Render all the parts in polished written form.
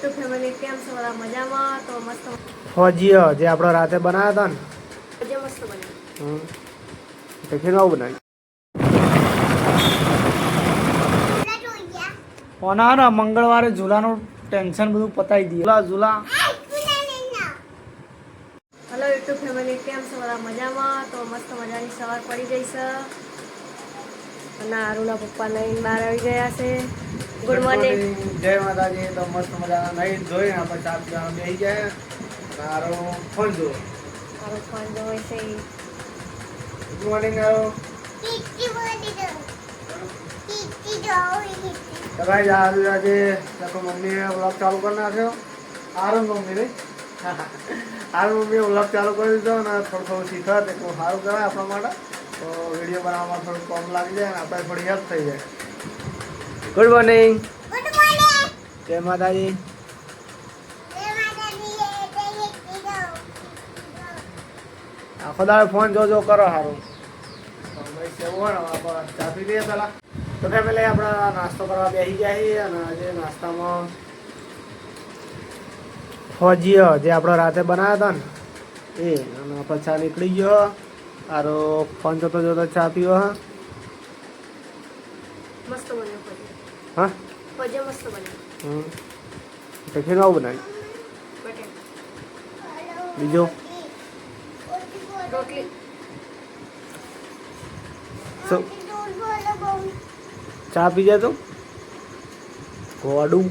YouTube family કેમ છો? બધા મજામાં? તો મસ્ત ફોજીઓ જે આપણે રાતે બનાવ્યા હતા જે મસ્ત બન્યું. ને ટિફિન આવું બનાવ્યું ઓના મંગળવારે ઝૂલાનું ટેન્શન બધું પતાવી દઈએ. ઝૂલા હેલો યુટ્યુબ ફેમિલી કેમ છો? બધા મજામાં? તો મસ્ત મજાની સવાર પડી ગઈ છે અને આરુના પપ્પા નહીં બહાર આવી ગયા છે. Good morning. જય માતાજી. તો મસ્ત મજાના નહીં જોઈને આપણે ચા પીવાનું બેસી જાય અને આરો ફોન જોવો. આરો ફોન જોવે છે. ગુડ મોર્નિંગ આરો. તો ભાઈ આજે લખો મમ્મીએ વ્લોગ ચાલુ કરી નાખ્યો. આરો મમ્મી રે આરો મમ્મીએ વ્લોગ ચાલુ કરી દીધો અને થોડું શીખવા એટલું સારું કરાય આપણા માટે. તો વિડીયો બનાવવામાં થોડું કોમ લાગી જાય અને આપણે થોડી હેલ્પ થઈ જાય. Good morning. જય માતાજી. આખો દાડો ફોન જોજો કરો સારું. ભાઈ સેવું હોય ને આપણે ચા પી લઈએ પહેલાં. તો ફેમિલી આપણે નાસ્તો કરવા બેસી ગયા છીએ અને આજે નાસ્તામાં ફોજીઓ જે આપણે રાતે બનાવ્યા હતા ને એ અને આપણે ચા નીકળી ગયો. સારો ફોન જોતો જોતો ચા પીવો. મસ્ત બન્યું ફોજી. હા ફોજી મસ્ત બન્યું. ટિફિન આવું બનાવ્યું. બટેટા બીજું રોટલી શું ચા પી જાય તો ગોડું.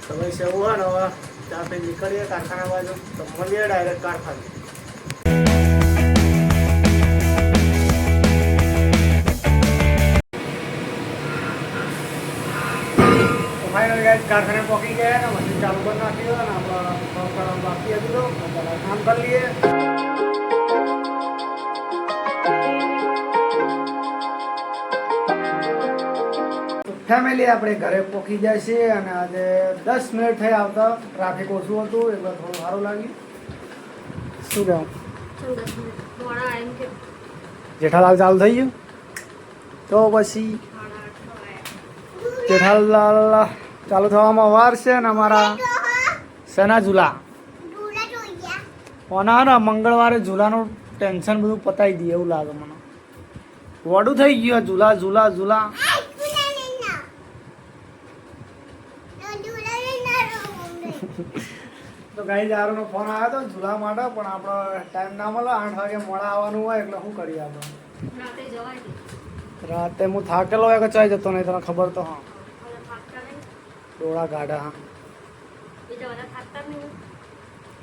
તો ભાઈ સેવું હોય ને હવે ચા પી નીકળીએ કારખાના બાજુ. તો મળીએ ડાયરેક્ટ કારખાને. ફાઇનલ ગાઈસ કારખાને પહોંચી ગયા ને મશીન ચાલુ કરી નાખ્યું અને આપણે બાકી હતું તો કામ કરી લઈએ. ફેમિલી આપણે ઘરે પહોંચી જાય છે અને આજે 10 મિનિટ થઈ આવતા ટ્રાફિક ઓછું હતું એટલે થોડું સારું લાગ્યું. શું કહેવું જેઠાલાલ ચાલુ થઈ ગયું તો પછી જેઠાલાલ ચાલુ થવામાં વાર છે ને અમારા સના ઝૂલા ઓના મંગળવારે ઝૂલાનું ટેન્શન બધું પતાવી દઈએ એવું લાગે મને. વડું થઈ ગયું ઝૂલા ઝૂલા ઝૂલા. તો ગાઈ દારૂનો ફોન આવ્યો હતો ઝૂલા માટે પણ આપણો ટાઈમ ના મળે. 8 વાગે મોડા આવવાનું હોય એટલે શું કરીએ આપણે. રાતે હું થાકેલો હોય કે ચાઈ જતો નહીં તને ખબર તો. હા ડોળા ગાઢા. હા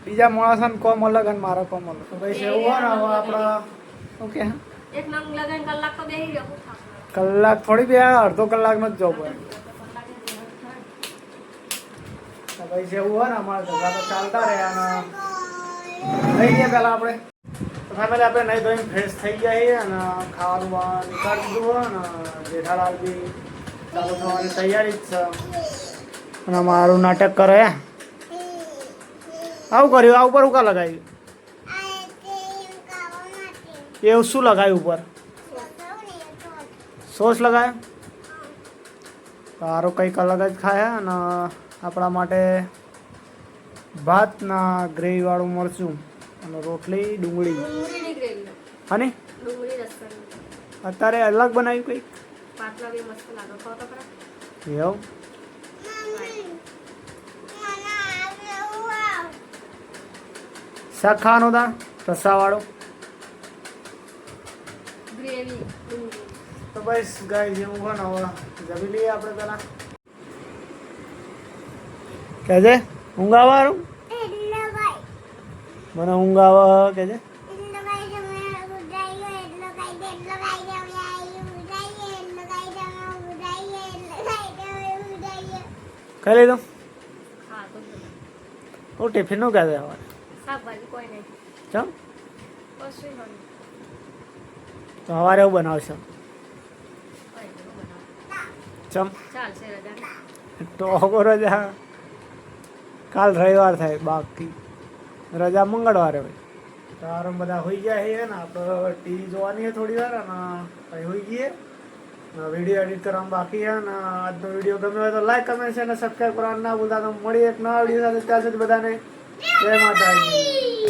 બીજા માણસ ને કોમ અલગ અને મારા કોમ અલગ. તો ભાઈ એવું હોય ને હવે આપણા ઓકે કલાક થોડી બે અડધો કલાકનો જ જોબ હોય. ભાઈ જેવું હોય ને અમારા ધંધા તો ચાલતા રહે અને થઈ ગયા પહેલાં આપણે તો ફેમિલી આપણે નહીં ધોઈને ફ્રેશ થઈ જાય અને ખાવાનું નીકાળી દીધું હોય ને જેઠાલાલ બી ચાલુ થવાની તૈયારી જ છે અને મારું નાટક કરે. આવું કર્યું આ ઉપર ઉકા લગાવ્યું એવું શું લગાવ્યું ઉપર સોસ લગાવ્યો. સારું કંઈક અલગ જ ખાય અને આપણા માટે ભાત ના ગ્રેવી વાળું મરચું અને રોટલી ડુંગળી અને અત્યારે અલગ બનાવ્યું કંઈક એવું. શાક ખાવાનું હતા રસાવાળો. તો બસ ગાય જેવું હોય ને હવે જમી લઈએ આપણે પેલા. કે છે ઊંઘ આવવાનું મને ઊંઘ આવે કે છે. કઈ લીધું હું ટિફિન નું કહે છે હવે ચમ તો સવારે એવું બનાવશો ચમ તો રજા કાલ રવિવાર થાય બાકી રજા મંગળવારે હોય. તારે બધા હોઈ જાય છે ને આપણે ટીવી જોવાની છે થોડી વાર અને પછી હોઈ જઈએ વિડીયો એડિટ કરવામાં બાકી છે અને આજનો વિડીયો ગમ્યો હોય તો લાઈક કમેન્ટ છે અને સબસ્ક્રાઈબ કરવાનું ના ભૂલતા. તો મળી એક નવા વિડીયો સાથે. ત્યાં સુધી બધાને જય માતાજી.